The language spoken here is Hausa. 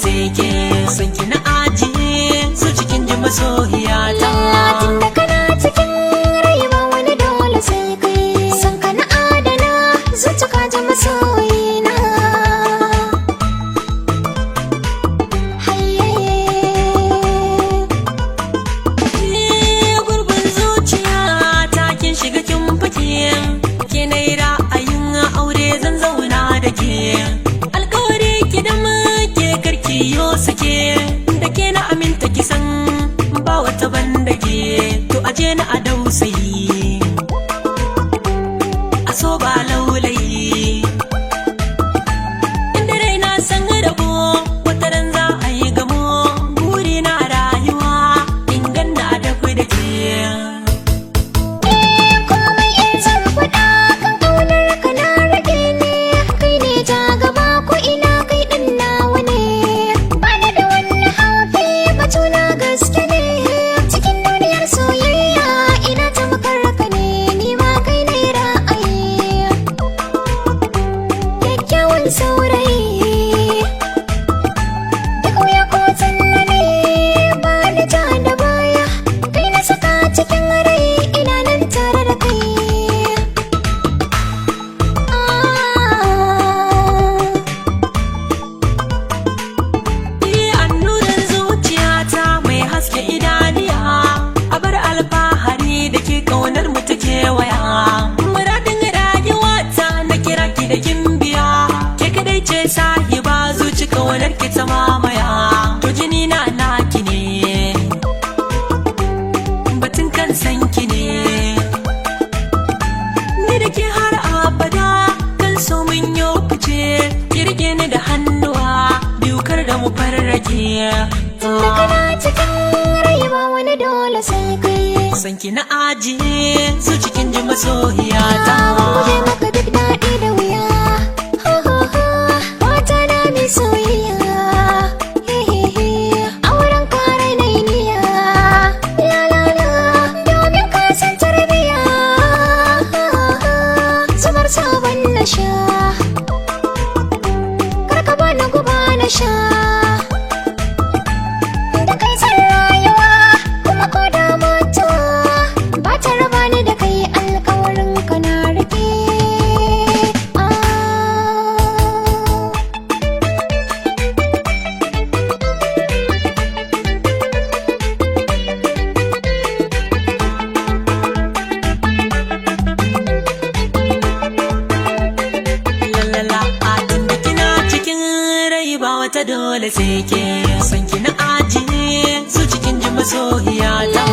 sai ke san ki na ajiye su cikin ji masoyiya ta. Tunda kana cikin rai ba wani dole sai kai san ka na adana zuciya ji masoyina. Gurbin zuciya ta kin shiga kin fake ke na yi ra'ayin aure zan zauna da ke alkawari ki da muke karki yo sake da ke na aminta kisan ba wata banda ke to aje na a dausayi a so ba laulayi inda rai na san rabo wata ran za a yi gamo buri na rayuwa in ganna a dakwai da ke. Komai in zan faɗa kan ƙaunar ka na rage ne kai ne ja gaba ko ina kai ɗin nawa ne ba ni da wani haufi batuna gaske ne cikin duniyar soyayya ina ta makarraka ne ni ma kai ne ra'ayi kyakkyawan saurayi da ƙauya ko tsalle ne ba ni ja da baya kai na saka cikin rai ina nan tare da kai. Annurin zuciyata mai haske idaniya a bar alfahari da ke kaunar mu ta kewaya muradin rayuwata na kira ki da gimbiya ke kadai ce sahiba zuci kaunar ki ta mamaya to jini na naki ne batun kan san ki ne ni da ke har abada kan so mun yo fice ki rike ni da hannuwa biyu kar da mu farrake. Tunda kana cikin rai ba wani dole sai kai San ki na ajiye su cikin ji masoyiya ta. guje maka duk daɗi da wuya wata na mai soyayya auren kare na yi niyya lalala domin ka san tarbiya zubar sabon na sha karka bani guba na sha da kai san rayuwa kuma ko da mutuwa ba ta raba ni da kai alkawarin ka na rike. Lalala a tunda kina cikin rai ba wata dole sai ke san ki na ajiye su cikin ji masoyiya ta.